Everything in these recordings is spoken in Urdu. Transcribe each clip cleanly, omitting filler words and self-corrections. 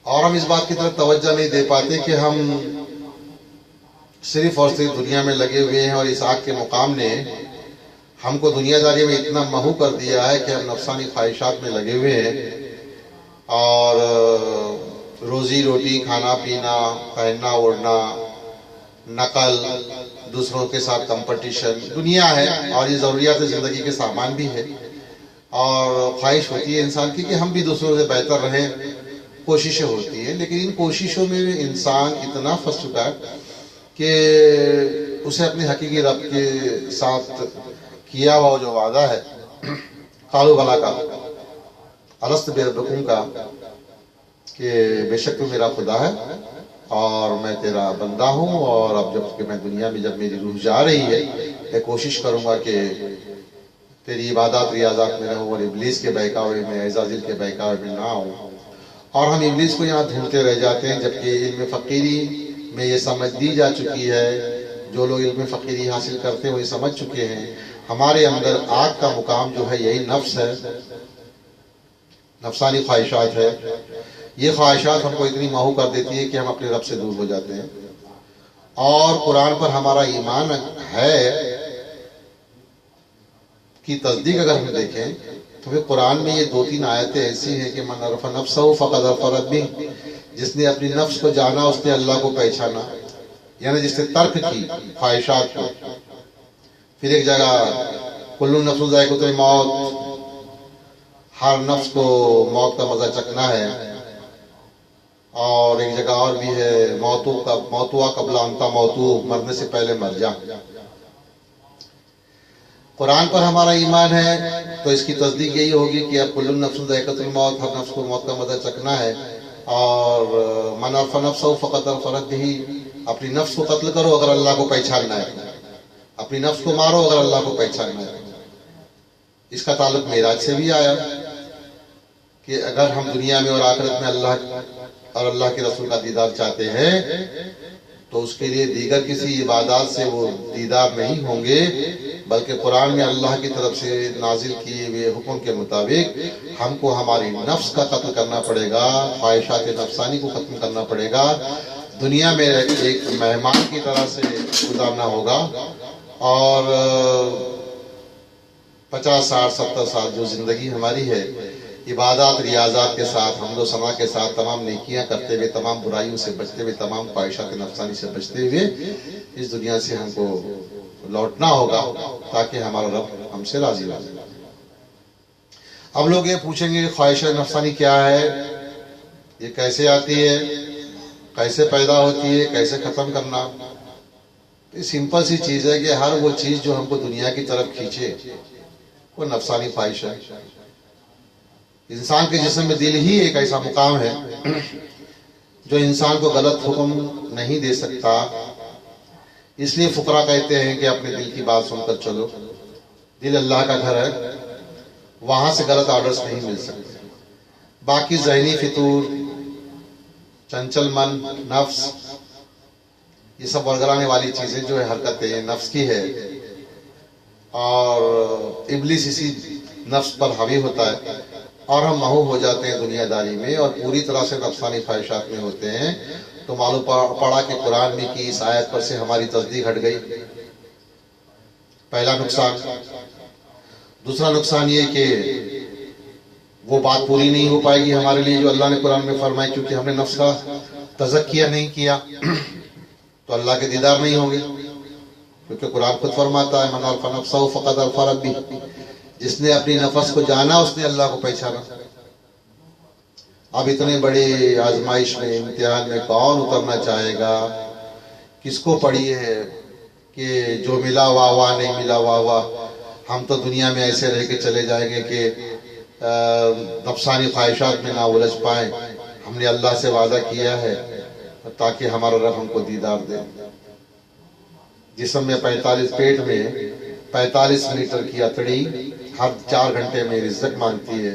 اور ہم اس بات کی طرف توجہ نہیں دے پاتے کہ ہم صرف اور صرف دنیا میں لگے ہوئے ہیں، اور اس آگ کے مقام نے ہم کو دنیا داری میں اتنا محو کر دیا ہے کہ ہم نفسانی خواہشات میں لگے ہوئے ہیں، اور روزی روٹی، کھانا پینا، پہننا اوڑھنا، نقل، دوسروں کے ساتھ کمپٹیشن، دنیا ہے اور یہ ضروریات زندگی کے سامان بھی ہے، اور خواہش ہوتی ہے انسان کی کہ ہم بھی دوسروں سے بہتر رہیں، کوششیں ہوتی ہیں، لیکن ان کوششوں میں انسان اتنا پھنس چکا ہے کہ اسے اپنے حقیقی رب کے ساتھ کیا ہوا جو وعدہ ہے قالوا بلا کا، الست بربکم کا، کہ بے شک تو میرا خدا ہے اور میں تیرا بندہ ہوں، اور اب جب کہ میں دنیا میں جب میری روح جا رہی ہے میں کوشش کروں گا کہ تیری عبادات ریاضات میں رہوں اور ابلیس کے بہکاوے میں، عزازل کے بہکاوے میں نہ ہوں۔ اور ہم ابلیس کو یہاں ڈھونڈتے رہ جاتے ہیں، جبکہ علم فقیری میں یہ سمجھ دی جا چکی ہے، جو لوگ علم فقیری حاصل کرتے ہیں وہ یہ سمجھ چکے ہیں ہمارے اندر آگ کا مقام جو ہے یہی نفس ہے، نفسانی خواہشات ہے۔ یہ خواہشات ہم کو اتنی محو کر دیتی ہے کہ ہم اپنے رب سے دور ہو جاتے ہیں، اور قرآن پر ہمارا ایمان ہے کی تصدیق اگر ہم دیکھیں تو پھر قرآن میں یہ 2-3 آیتیں ایسی ہیں کہ من عرف نفسہ فقد عرف ربہ، جس نے اپنی نفس کو جانا اس نے اللہ کو پہچانا، یعنی جس نے ترک کی خواہشات کو۔ پھر ایک جگہ کل نفس ذائقۃ الموت، ہر نفس کو موت کا مزہ چکھنا ہے، اور ایک جگہ اور بھی ہے موتوا قبل انتا موتو، مرنے سے پہلے مر جا۔ قرآن پر ہمارا ایمان ہے تو اس کی تصدیق یہی ہوگی کہ اب کل نفس ذائقۃ الموت، ہر نفس کو موت کا مزہ چکھنا ہے، اور من عرف نفسہ فقد عرف ربہ، اپنی نفس کو قتل کرو اگر اللہ کو پہچاننا ہے، اپنی نفس کو مارو اگر اللہ کو پہچاننا ہے۔ اس کا تعلق معراج سے بھی آیا کہ اگر ہم دنیا میں اور آخرت میں اللہ اور اللہ کے رسول کا دیدار چاہتے ہیں تو اس کے لیے دیگر کسی عبادات سے وہ دیدار نہیں ہوں گے، بلکہ قرآن میں اللہ کی طرف سے نازل کیے ہوئے حکم کے مطابق ہم کو ہماری نفس کا قتل کرنا پڑے گا، خواہشات نفسانی کو ختم کرنا پڑے گا، دنیا میں ایک مہمان کی طرح سے گزارنا ہوگا، اور 50 60 70 سال جو زندگی ہماری ہے عبادات ریاضات کے ساتھ، حمد و ثنا کے ساتھ، تمام نیکیاں کرتے ہوئے، تمام برائیوں سے بچتے ہوئے، تمام خواہشات نفسانی سے بچتے ہوئے اس دنیا سے ہم کو لوٹنا ہوگا تاکہ ہمارا رب ہم سے راضی ہو۔ اب لوگ یہ پوچھیں گے خواہش نفسانی کیا ہے، یہ کیسے آتی ہے، کیسے پیدا ہوتی ہے، کیسے ختم کرنا؟ یہ سمپل سی چیز ہے کہ ہر وہ چیز جو ہم کو دنیا کی طرف کھینچے وہ نفسانی خواہش ہے۔ انسان کے جسم میں دل ہی ایک ایسا مقام ہے جو انسان کو غلط حکم نہیں دے سکتا، اس لیے فقراء کہتے ہیں کہ اپنے دل کی بات سن کر چلو، دل اللہ کا گھر ہے، وہاں سے غلط آرڈرز نہیں مل سکتے۔ باقی ذہنی فطور، چنچل من، نفس، یہ سب ورگلانے والی چیزیں جو ہے حرکتیں نفس کی ہے، اور ابلیس اسی نفس پر حاوی ہوتا ہے، اور ہم محو ہو جاتے ہیں دنیا داری میں اور پوری طرح سے نفسانی خواہشات میں ہوتے ہیں۔ تو معلوم پڑا کہ قرآن میں کی اس آیت پر سے ہماری تصدیق ہٹ گئی، پہلا نقصان۔ دوسرا نقصان یہ کہ وہ بات پوری نہیں ہو پائے گی ہمارے لیے جو اللہ نے قرآن میں فرمائی، کیونکہ ہم نے نفس کا تزکیہ نہیں کیا تو اللہ کے دیدار نہیں ہوں گے، کیونکہ قرآن خود فرماتا ہے من عرف نفسہ فقد عرف ربہ، جس نے اپنی نفس کو جانا اس نے اللہ کو پہچانا۔ اب اتنے بڑی آزمائش میں، امتحان میں کون اترنا چاہے گا؟ کس کو پڑی ہے کہ جو ملا واہ واہ، نہیں ملا واہ واہ، ہم تو دنیا میں ایسے رہ کے چلے جائیں گے کہ نفسانی خواہشات میں نہ الجھ پائیں۔ ہم نے اللہ سے وعدہ کیا ہے تاکہ ہمارا رب ہم کو دیدار دے۔ جسم میں 45 پیٹ میں 45 میٹر کی اتڑی ہر 4 گھنٹے میں رزق مانگتی ہے۔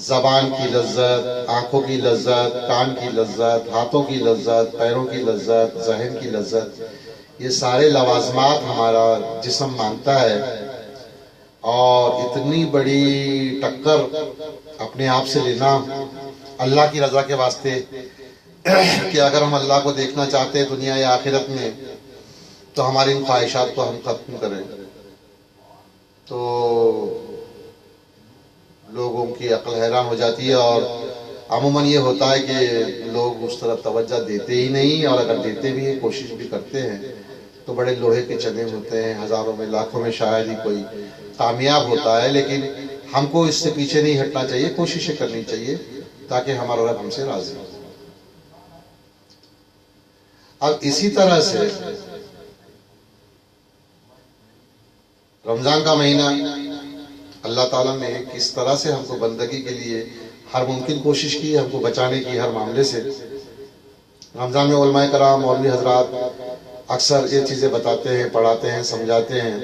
زبان کی لذت، آنکھوں کی لذت، کان کی لذت، ہاتھوں کی لذت، پیروں کی لذت، ذہن کی لذت، یہ سارے لوازمات ہمارا جسم مانگتا ہے، اور اتنی بڑی ٹکر اپنے آپ سے لینا اللہ کی رضا کے واسطے کہ اگر ہم اللہ کو دیکھنا چاہتے ہیں دنیا یا آخرت میں تو ہماری ان خواہشات کو ہم ختم کریں. تو لوگوں کی عقل حیران ہو جاتی ہے اور عموماً یہ ہوتا ہے کہ لوگ اس طرف توجہ دیتے ہی نہیں، اور اگر دیتے بھی ہیں کوشش بھی کرتے ہیں تو بڑے لوہے کے چنے ہوتے ہیں، ہزاروں میں لاکھوں میں شاید ہی کوئی کامیاب ہوتا ہے. لیکن ہم کو اس سے پیچھے نہیں ہٹنا چاہیے، کوششیں کرنی چاہیے تاکہ ہمارا رب ہم سے راضی ہو. اب اسی طرح سے رمضان کا مہینہ اللہ تعالیٰ نے کس طرح سے ہم کو بندگی کے لیے ہر ممکن کوشش کی ہم کو بچانے کی ہر معاملے سے. رمضان میں علماء کرام مولوی حضرات اکثر یہ چیزیں بتاتے ہیں، پڑھاتے ہیں، سمجھاتے ہیں،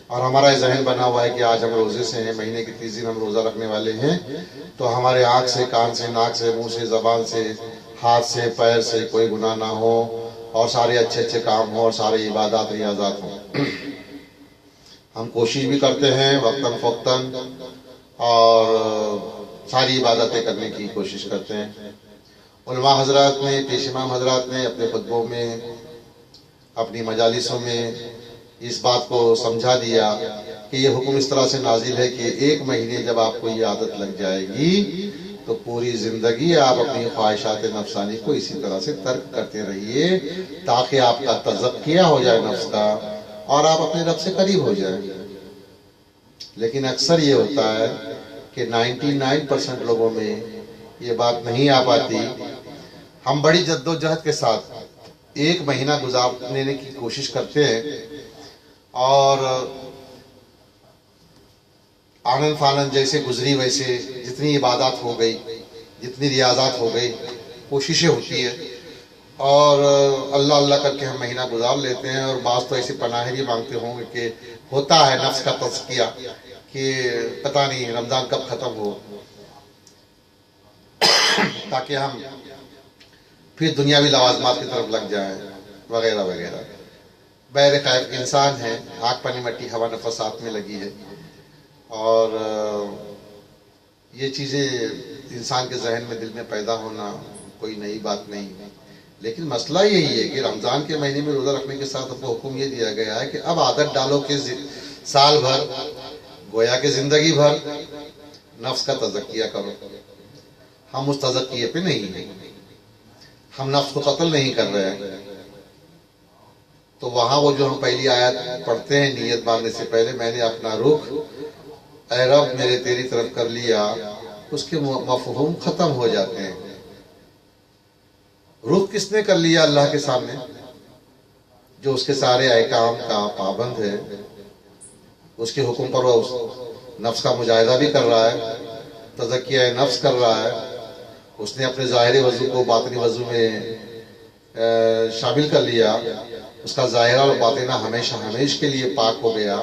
اور ہمارا ذہن بنا ہوا ہے کہ آج ہم روزے سے ہیں، مہینے کے 30 دن ہم روزہ رکھنے والے ہیں، تو ہمارے آنکھ سے، کان سے، ناک سے، منہ سے، زبان سے، ہاتھ سے، پیر سے کوئی گناہ نہ ہو، اور سارے اچھے اچھے کام ہوں، اور سارے عبادات ریاضات ہوں. ہم کوشش بھی کرتے ہیں وقتاً فوقتاً، اور ساری عبادتیں کرنے کی کوشش کرتے ہیں. علماء حضرات نے، پیش امام حضرات نے اپنے خطبوں میں، اپنی مجالسوں میں اس بات کو سمجھا دیا کہ یہ حکم اس طرح سے نازل ہے کہ ایک مہینے جب آپ کو یہ عادت لگ جائے گی تو پوری زندگی آپ اپنی خواہشات نفسانی کو اسی طرح سے ترک کرتے رہیے تاکہ آپ کا تزکیہ ہو جائے نفس کا اور آپ اپنے رب سے قریب ہو جائیں. لیکن اکثر یہ ہوتا ہے کہ 99% لوگوں میں یہ بات نہیں آ پاتی. ہم بڑی جد و جہد کے ساتھ ایک مہینہ گزارنے کی کوشش کرتے ہیں، اور آنن فانن جیسے گزری ویسے جتنی عبادات ہو گئی، جتنی ریاضات ہو گئی، کوششیں ہوتی ہے، اور اللہ اللہ کر کے ہم مہینہ گزار لیتے ہیں. اور بعض تو ایسی پناہ بھی مانگتے ہوں گے کہ ہوتا ہے نفس کا تزکیہ کہ پتہ نہیں رمضان کب ختم ہو تاکہ ہم پھر دنیاوی لوازمات کی طرف لگ جائیں وغیرہ وغیرہ. بہر خیر انسان ہے، آگ پانی مٹی ہوا نفس ہاتھ میں لگی ہے، اور یہ چیزیں انسان کے ذہن میں دل میں پیدا ہونا کوئی نئی بات نہیں. لیکن مسئلہ یہی ہے کہ رمضان کے مہینے میں روزہ رکھنے کے ساتھ ہم کو حکم یہ دیا گیا ہے کہ اب عادت ڈالو کہ سال بھر گویا کہ زندگی بھر نفس کا تزکیہ کرو. ہم اس تزکیے پہ نہیں ہیں، ہم نفس کو قتل نہیں کر رہے ہیں. تو وہاں وہ جو ہم پہلی آیت پڑھتے ہیں نیت باندھنے سے پہلے، میں نے اپنا رخ اے رب میرے تیری طرف کر لیا، اس کے مفہوم ختم ہو جاتے ہیں. رخ کس نے کر لیا اللہ کے سامنے؟ جو اس کے سارے احکام کا پابند ہے، اس کے حکم پر وہ نفس کا مجاہدہ بھی کر رہا ہے، تزکیہ نفس کر رہا ہے. اس نے اپنے ظاہری وضو کو باطنی وضو میں شامل کر لیا، اس کا ظاہرہ اور باطنہ ہمیشہ ہمیش کے لیے پاک ہو گیا.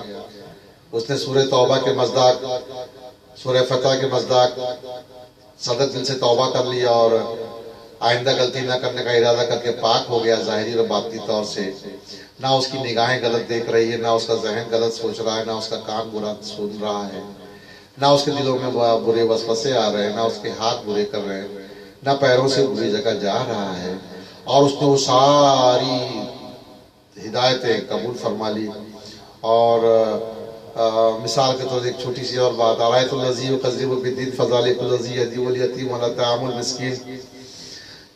اس نے سورہ توبہ کے مصداق، سورہ فتح کے مصداق صدق دل سے توبہ کر لیا اور آئندہ غلطی نہ کرنے کا ارادہ کر کے پاک ہو گیا ظاہری اور باطنی طور سے. نہ اس کی نگاہیں غلط دیکھ رہی ہے، نہ اس کا ذہن غلط سوچ رہا ہے، نہ اس کا کان برا سن رہا ہے، نہ اس کے دلوں میں برے وسوسے آ رہے ہیں، نہ اس کے ہاتھ برے کر رہے ہیں، نہ پیروں سے بری جگہ جا رہا ہے. اور اس نے وہ ساری ہدایتیں قبول فرما لی. اور مثال کے طور ایک چھوٹی سی اور بات، آیت الذی یکذب بالدین فذلک الذی یدعو الیتیم ولا طعام المسکین.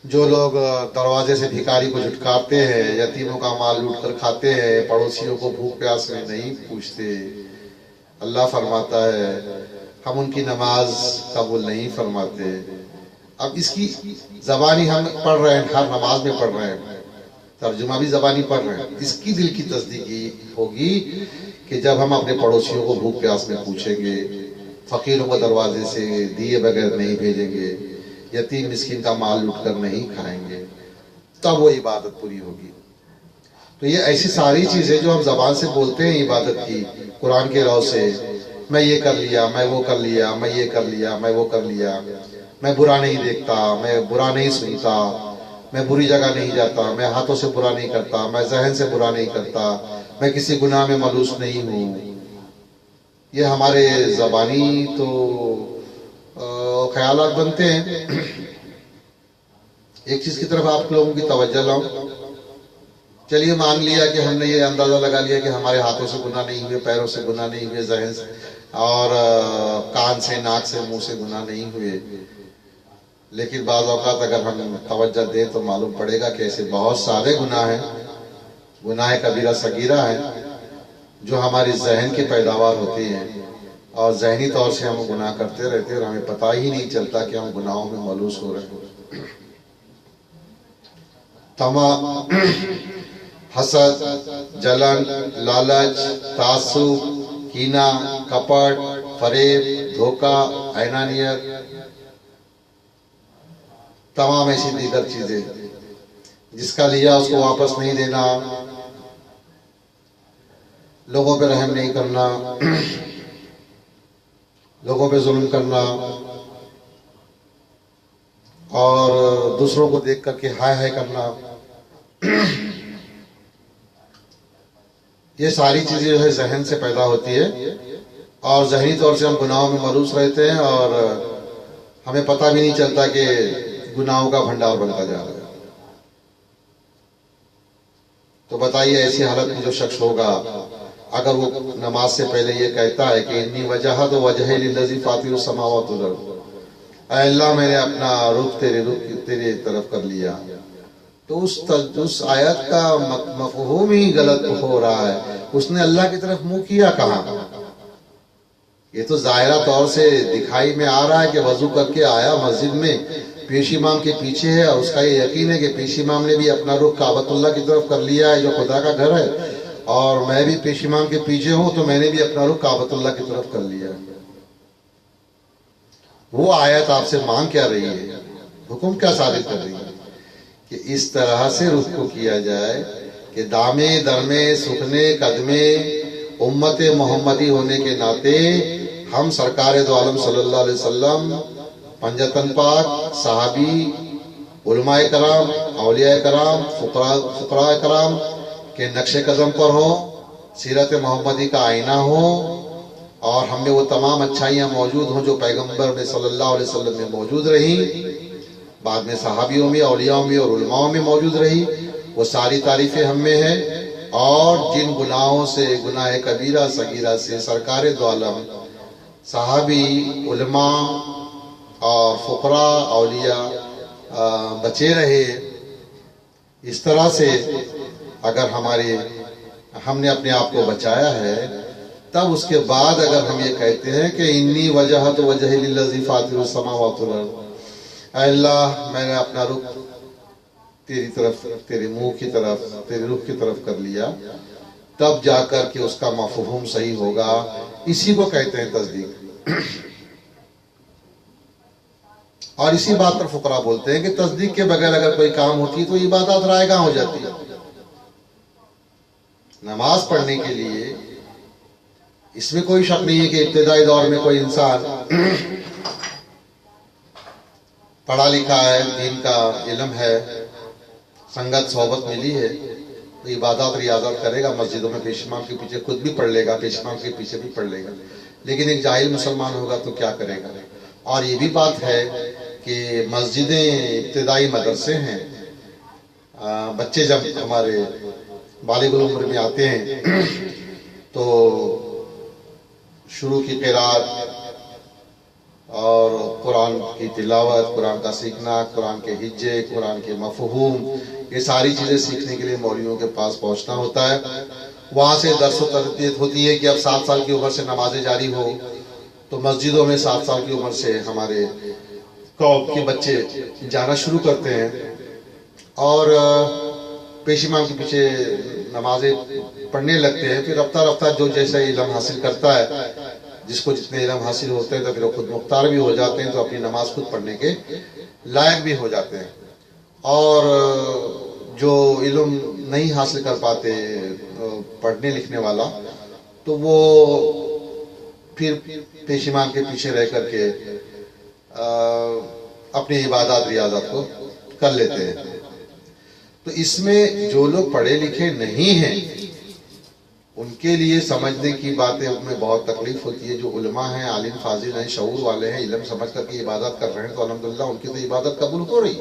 جو لوگ دروازے سے بھکاری کو جھٹکاتے ہیں، یتیموں کا مال لوٹ کر کھاتے ہیں، پڑوسیوں کو بھوک پیاس میں نہیں پوچھتے، اللہ فرماتا ہے ہم ان کی نماز قبول نہیں فرماتے. اب اس کی زبانی ہم پڑھ رہے ہیں، ہر نماز میں پڑھ رہے ہیں، ترجمہ بھی زبانی پڑھ رہے ہیں. اس کی دل کی تصدیق ہوگی کہ جب ہم اپنے پڑوسیوں کو بھوک پیاس میں پوچھیں گے، فقیروں کو دروازے سے دیے بغیر نہیں بھیجیں گے، یتیم مسکین کا مال لوٹ کر نہیں کھائیں گے، تب وہ عبادت پوری ہوگی. تو یہ ایسی ساری چیزیں جو ہم زبان سے بولتے ہیں عبادت کی، قرآن کے رو سے، میں یہ کر لیا، میں وہ کر لیا، میں یہ کر لیا، میں وہ کر لیا، میں برا نہیں دیکھتا، میں برا نہیں سنتا، میں بری جگہ نہیں جاتا، میں ہاتھوں سے برا نہیں کرتا، میں ذہن سے برا نہیں کرتا، میں کسی گناہ میں ملوث نہیں ہوں. یہ ہمارے زبانی تو خیالات بنتے ہیں. ایک چیز کی طرف آپ لوگوں کی توجہ لاؤں. چلیے مان لیا کہ ہم نے یہ اندازہ لگا لیا کہ ہمارے ہاتھوں سے گناہ نہیں ہوئے، پیروں سے گناہ نہیں ہوئے، ذہن سے اور کان سے، ناک سے، منہ سے گناہ نہیں ہوئے. لیکن بعض اوقات اگر ہم توجہ دیں تو معلوم پڑے گا کہ ایسے بہت سارے گناہ ہیں، گناہ کبیرہ صغیرہ ہیں، جو ہماری ذہن کی پیداوار ہوتی ہیں اور ذہنی طور سے ہم گناہ کرتے رہتے ہیں اور ہمیں پتہ ہی نہیں چلتا کہ ہم گناہوں میں ملوث ہو رہے ہیں. تمام حسد، جلن، لالچ، تعصب، کینہ، کپٹ، فریب، دھوکہ، انانیت، تمام ایسی دیگر چیزیں جس کا لیا اس کو واپس نہیں دینا، لوگوں پہ رحم نہیں کرنا، لوگوں پہ ظلم کرنا اور دوسروں کو دیکھ کر کے ہائے ہائے کرنا، یہ ساری چیزیں جو ہے ذہن سے پیدا ہوتی ہے اور ذہنی طور سے ہم گناہوں میں ملوث رہتے ہیں اور ہمیں پتہ بھی نہیں چلتا کہ گناہوں کا بھنڈار بنتا جا رہا ہے. تو بتائیے ایسی حالت میں جو شخص ہوگا اگر وہ نماز سے پہلے یہ کہتا ہے کہ انی وجہت وجہی للذی فاطر السماوات والارض، اے اللہ میں نے اپنا رخ تیرے طرف کر لیا، تو اس آیت کا مفہوم ہی غلط ہو رہا ہے. اس نے اللہ کی طرف منہ کیا کہاں؟ یہ تو ظاہرہ طور سے دکھائی میں آ رہا ہے کہ وضو کر کے آیا مسجد میں، پیش امام کے پیچھے ہے اور اس کا یہ یقین ہے کہ پیش امام نے بھی اپنا رخ کعبۃ اللہ کی طرف کر لیا ہے جو خدا کا گھر ہے، اور میں بھی پیش امام کے پیچھے ہوں تو میں نے بھی اپنا رخ کعبۃ اللہ کی طرف کر لیا ہے. وہ آیت آپ سے مانگ کیا رہی ہے، حکم کیا ثابت کر رہی ہے؟ کہ اس طرح سے رخ کو کیا جائے کہ دامے درمے سکھنے قدمے امت محمدی ہونے کے ناطے ہم سرکار دو عالم صلی اللہ علیہ وسلم، پنجتن پاک، صحابی، علماء کرام، اولیاء کرام، فقراء کرام کے نقش قدم پر ہوں، سیرت محمدی کا آئینہ ہو اور ہم میں وہ تمام اچھائیاں موجود ہوں جو پیغمبر میں صلی اللہ علیہ وسلم میں موجود رہیں، بعد میں صحابیوں میں، اولیاءوں میں اور علماءوں میں موجود رہی. وہ ساری تعریفیں ہم میں ہیں اور جن گناہوں سے، گناہ کبیرہ صغیرہ سے سرکار دو عالم، صحابی، علماء اور فقراء، اولیاء بچے رہے. اس طرح سے اگر ہم نے اپنے آپ کو بچایا ہے، تب اس کے بعد اگر ہم یہ کہتے ہیں کہ انی وجہت وجہی للذی فاطر السماوات والارض، اے اللہ میں نے اپنا رخ تیری طرف، تیرے منہ کی طرف، تیرے رخ کی طرف کر لیا، تب جا کر کے اس کا مفہوم صحیح ہوگا. اسی کو کہتے ہیں تصدیق. اور اسی بات پر فقراء بولتے ہیں کہ تصدیق کے بغیر اگر کوئی کام ہوتی ہے تو عبادات رائے گاں ہو جاتی ہے. نماز پڑھنے کے لیے اس میں کوئی شک نہیں ہے کہ ابتدائی دور میں کوئی انسان پڑھا لکھا ہے، دین کا علم ہے، سنگت صحبت ملی ہے تو عبادات ریاضات کرے گا، مسجدوں میں پیش امام کے پیچھے خود بھی پڑھ لے گا، پیش امام کے پیچھے بھی پڑھ لے گا. لیکن ایک جاہل مسلمان ہوگا تو کیا کرے گا؟ اور یہ بھی بات ہے کہ مسجدیں ابتدائی مدرسے ہیں. بچے جب ہمارے بالغ العمر میں آتے ہیں تو شروع کی قرات اور قرآن کی تلاوت، قرآن کا سیکھنا، قرآن کے ہجے، قرآن کے مفہوم، یہ ساری چیزیں سیکھنے کے لیے مولویوں کے پاس پہنچنا ہوتا ہے. وہاں سے درس و تربیت ہوتی ہے کہ اب 7 سال کی عمر سے نمازیں جاری ہو، تو مسجدوں میں 7 سال کی عمر سے ہمارے قوم کے بچے جانا شروع کرتے ہیں اور پیش امام کے پیچھے نمازیں پڑھنے لگتے ہیں. پھر رفتہ رفتہ جو جیسا علم حاصل کرتا ہے، جس کو جتنے علم حاصل ہوتے ہیں تو پھر وہ خود مختار بھی ہو جاتے ہیں، تو اپنی نماز خود پڑھنے کے لائق بھی ہو جاتے ہیں. اور جو علم نہیں حاصل کر پاتے پڑھنے لکھنے والا، تو وہ پھر پیش امام کے پیچھے رہ کر کے اپنی عبادات ریاضات کو کر لیتے ہیں. تو اس میں جو لوگ پڑھے لکھے نہیں ہیں ان کے لیے سمجھنے کی باتیں ان میں بہت تکلیف ہوتی ہے. جو علماء ہیں، عالم فاضل ہیں، شعور والے ہیں، علم سمجھ کر کے عبادت کر رہے ہیں تو الحمدللہ ان کی تو عبادت قبول ہو رہی.